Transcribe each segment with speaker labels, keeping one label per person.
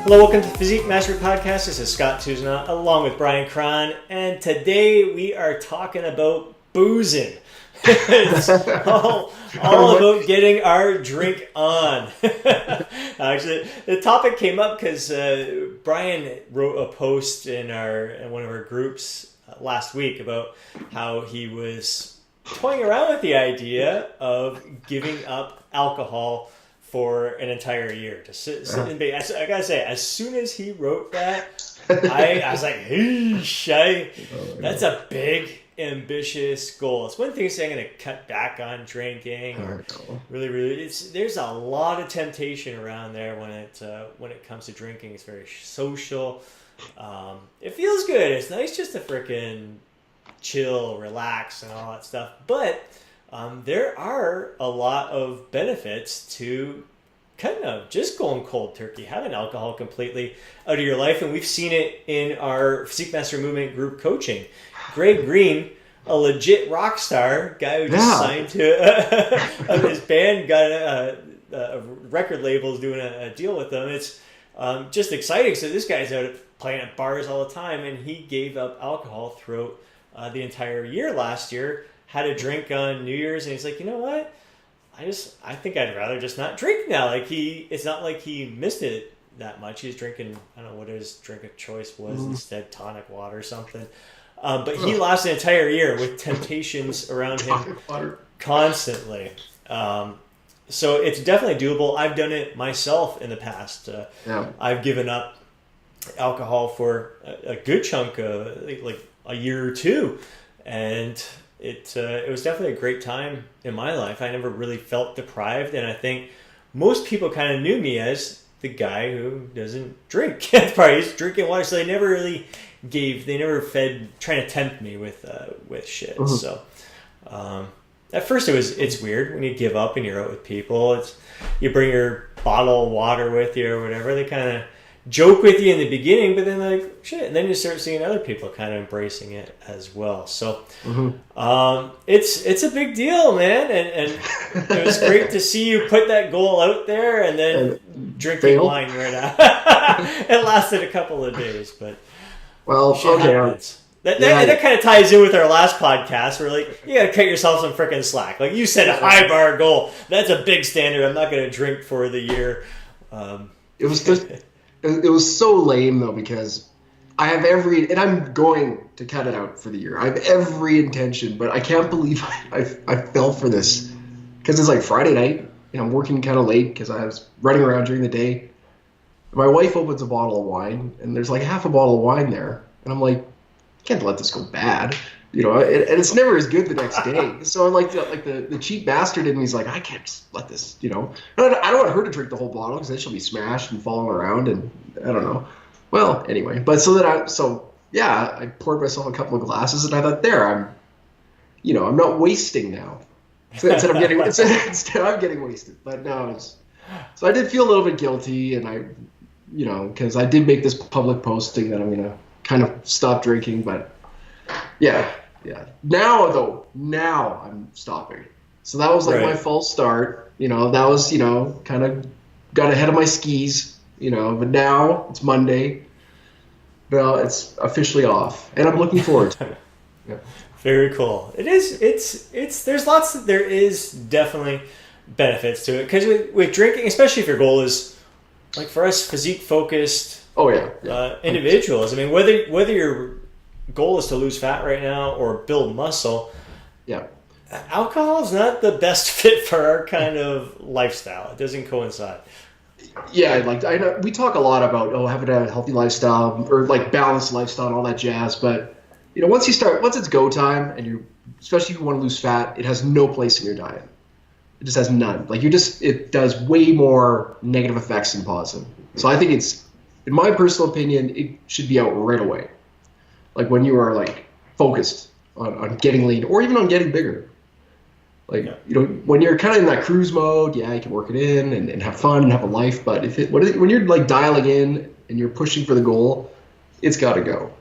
Speaker 1: Hello, welcome to the Physique Mastery Podcast. This is Scott Tuzna along with Brian Cron, and today we are talking about boozing. It's all about getting our drink on. Actually, the topic came up because Brian wrote a post in one of our groups last week about how he was toying around with the idea of giving up alcohol for an entire year to sit in bed. I gotta say, as soon as he wrote that, I was like, that's a big, ambitious goal. It's one thing to say I'm going to cut back on drinking. Really, there's a lot of temptation around there when it comes to drinking. It's very social. It feels good. It's nice just to frickin' chill, relax, and all that stuff. But there are a lot of benefits to kind of just going cold turkey, having alcohol completely out of your life. And we've seen it in our Physique Mastery Movement group coaching. Greg Green, a legit rock star, guy who just signed to his band, got a record label's doing a deal with them. It's just exciting. So this guy's out playing at bars all the time, and he gave up alcohol throughout the entire year last year. Had a drink on New Year's, and he's like, you know what? I think I'd rather just not drink now. Like it's not like he missed it that much. He's drinking, I don't know what his drink of choice was instead, tonic water or something. But he lost an entire year with temptations around him constantly. So it's definitely doable. I've done it myself in the past. I've given up alcohol for a good chunk of like a year or two, and it was definitely a great time in my life. I never really felt deprived, and I think most people kind of knew me as the guy who doesn't drink at parties, drinking water. So they never fed trying to tempt me with shit. Mm-hmm. So at first it's weird when you give up and you're out with people. You bring your bottle of water with you or whatever. They kind of joke with you in the beginning, but then like shit, and then you start seeing other people kind of embracing it as well. So it's a big deal, man, and it was great to see you put that goal out there and then drinking wine right now. It lasted a couple of days, but that kind of ties in with our last podcast. Where like you got to cut yourself some freaking slack. Like you set a high bar goal. That's a big standard. I'm not going to drink for the year.
Speaker 2: It was so lame, though, because I have and I'm going to cut it out for the year. I have every intention, but I can't believe I fell for this. Because it's like Friday night, and I'm working kind of late because I was running around during the day. My wife opens a bottle of wine, and there's like half a bottle of wine there. And I'm like, I can't let this go bad. You know, and it's never as good the next day. So I'm like the cheap bastard in me is like, I can't just let this, you know. I don't want her to drink the whole bottle because then she'll be smashed and falling around, and I don't know. Well, anyway, but I poured myself a couple of glasses, and I thought, I'm not wasting now. So instead I'm getting wasted. But no, so I did feel a little bit guilty, and because I did make this public posting that I'm gonna kind of stop drinking, but yeah. Now I'm stopping. So that was like my false start. You know, that was, kind of got ahead of my skis, but now it's Monday. Well, it's officially off, and I'm looking forward to it. Yeah.
Speaker 1: Very cool. It is. There is definitely benefits to it because with drinking, especially if your goal is like for us, physique focused. Individuals. I mean, whether your goal is to lose fat right now or build muscle, alcohol is not the best fit for our kind of lifestyle. It doesn't coincide.
Speaker 2: Yeah, I know we talk a lot about having a healthy lifestyle or like balanced lifestyle and all that jazz, but once it's go time, and especially if you want to lose fat, it has no place in your diet. It just has none. Like it does way more negative effects than positive. So I think in my personal opinion, it should be out right away. Like when you are like focused on getting lean or even on getting bigger. Like, when you're kind of in that cruise mode, you can work it in and have fun and have a life. But when you're like dialing in and you're pushing for the goal, it's got to go.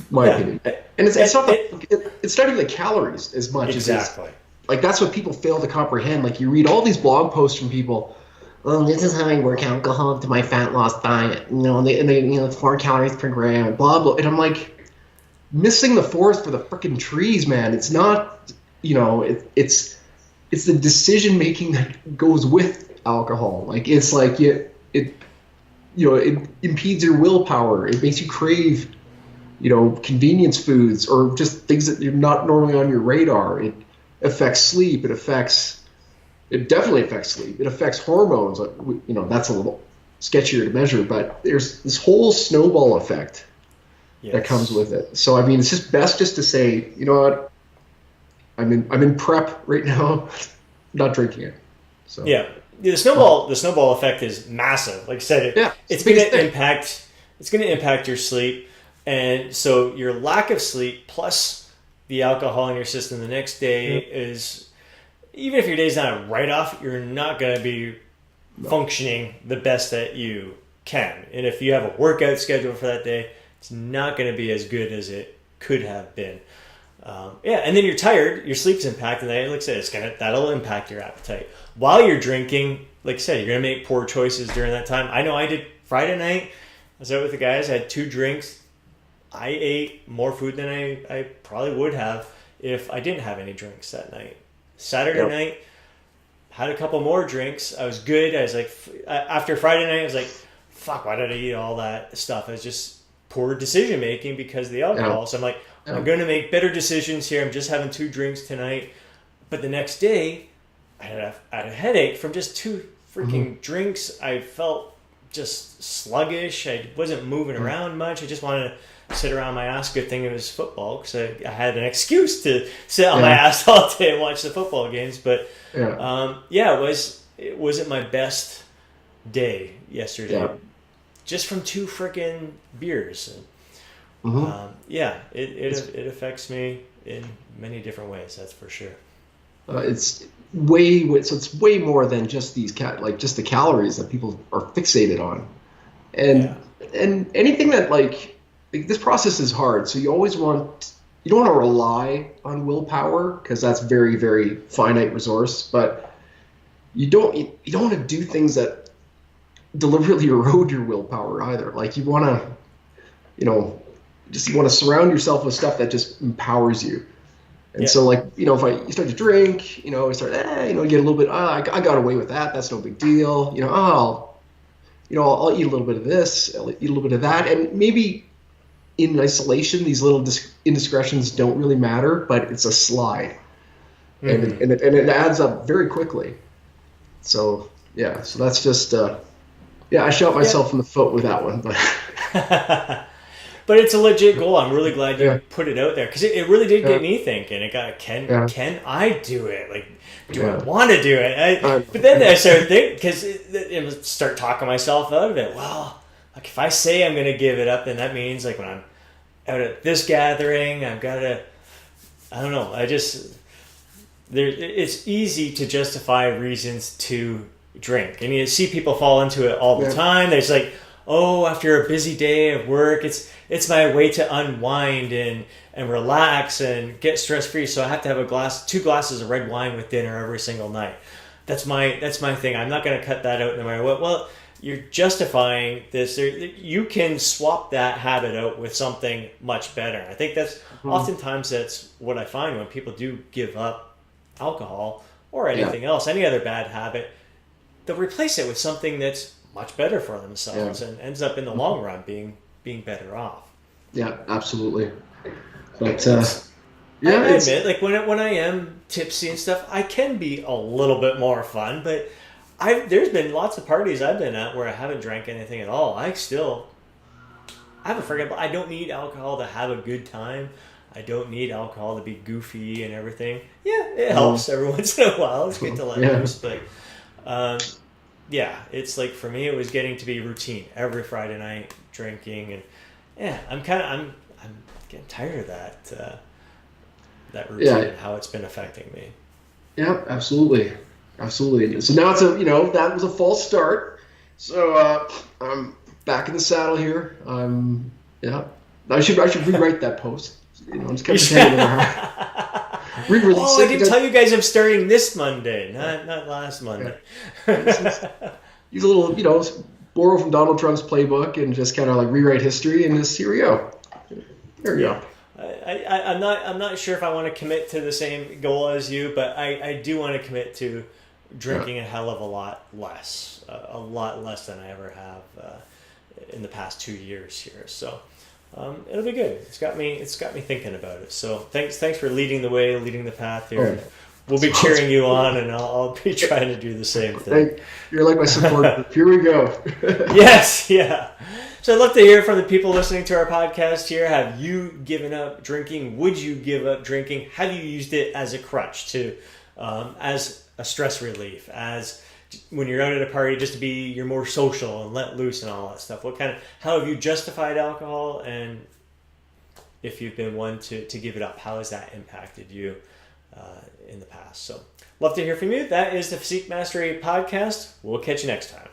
Speaker 2: My opinion. And it's not even the calories as much as
Speaker 1: exactly.
Speaker 2: Like that's what people fail to comprehend. Like you read all these blog posts from people well, this is how I work alcohol into my fat loss diet. It's 4 calories per gram, blah, blah. And I'm like, missing the forest for the freaking trees, man. It's not, it's the decision making that goes with alcohol. Like, it's like it impedes your willpower. It makes you crave, convenience foods or just things that you're not normally on your radar. It affects sleep. It definitely affects sleep. It affects hormones. That's a little sketchier to measure, but there's this whole snowball effect that comes with it. So, I mean, it's just best just to say, you know what, I'm in prep right now, not drinking it. So
Speaker 1: yeah, the snowball effect is massive. Like I said, it's going to impact your sleep, and so your lack of sleep plus the alcohol in your system the next day is, even if your day's not a write-off, you're not going to be functioning the best that you can. And if you have a workout schedule for that day, it's not going to be as good as it could have been. And then you're tired, your sleep's impacted, and like I said, that'll impact your appetite. While you're drinking, like I said, you're going to make poor choices during that time. I know I did Friday night. I was out with the guys, I had 2 drinks. I ate more food than I probably would have if I didn't have any drinks that night. Saturday night, had a couple more drinks. I was good. I was like, after Friday night, I was like, fuck, why did I eat all that stuff? It was just poor decision making because of the alcohol. So I'm like, I'm going to make better decisions here. I'm just having 2 drinks tonight. But the next day, I had a headache from just 2 freaking drinks. I felt just sluggish. I wasn't moving around much. I just wanted to sit around my ass. Good thing it was football, because I had an excuse to sit on my ass all day and watch the football games. But it wasn't my best day yesterday, just from 2 freaking beers. It affects me in many different ways. That's for sure.
Speaker 2: It's way more than just these just the calories that people are fixated on, and anything that this process is hard. So you don't want to rely on willpower, because that's very, very finite resource. But you don't want to do things that deliberately erode your willpower either. Like, you want to, you want to surround yourself with stuff that just empowers you. And so, if you start to drink, you start, get a little bit, I got away with that. That's no big deal. I'll eat a little bit of this, I'll eat a little bit of that. And maybe in isolation, these little indiscretions don't really matter, but it's a slide. And it adds up very quickly. So, so that's just, I shot myself in the foot with that one. But
Speaker 1: But it's a legit goal. I'm really glad you put it out there, because it really did get me thinking. It got, can I do it? Like, do I want to do it? But then I started thinking, because it start talking myself out of it. Well, like, if I say I'm going to give it up, then that means, like, when I'm out at this gathering, I've got to, I don't know. It's easy to justify reasons to drink. And you see people fall into it all the time. There's like, oh, after a busy day of work, it's my way to unwind and relax and get stress free. So I have to have 2 glasses of red wine with dinner every single night. That's my thing. I'm not going to cut that out no matter what. Well, you're justifying this. You can swap that habit out with something much better. I think that's oftentimes that's what I find when people do give up alcohol or anything else, any other bad habit. They'll replace it with something that's much better for themselves and ends up in the long run being better off. Yeah,
Speaker 2: absolutely. But
Speaker 1: I admit, like, when I am tipsy and stuff, I can be a little bit more fun, but there's been lots of parties I've been at where I haven't drank anything at all. I haven't forgotten. I don't need alcohol to have a good time. I don't need alcohol to be goofy and everything. Yeah, it helps every once in a while. It's good to let loose, but it's like, for me, it was getting to be routine every Friday night drinking, and I'm getting tired of that routine and how it's been affecting me.
Speaker 2: Yeah, absolutely. So now it's that was a false start. So I'm back in the saddle here. I should rewrite that post. I'm just kind of pretending
Speaker 1: re-release it. I didn't tell you guys I'm starting this Monday, not last Monday.
Speaker 2: use a little, borrow from Donald Trump's playbook and just kind of like rewrite history, and just here we go. There we go.
Speaker 1: I'm not sure if I want to commit to the same goal as you, but I do want to commit to drinking a hell of a lot less than I ever have in the past 2 years here. So it'll be good. It's got me thinking about it. So thanks for leading the way, leading the path here.
Speaker 2: Oh.
Speaker 1: We'll be cheering you on, and I'll be trying to do the same thing.
Speaker 2: You're like my support. Here we go.
Speaker 1: Yes, yeah. So I'd love to hear from the people listening to our podcast here. Have you given up drinking? Would you give up drinking? Have you used it as a crutch as a stress relief, as when you're out at a party, just to be you're more social and let loose and all that stuff? How have you justified alcohol, and if you've been one to give it up, how has that impacted you in the past? So love to hear from you. That is the Physique Mastery Podcast. We'll catch you next time.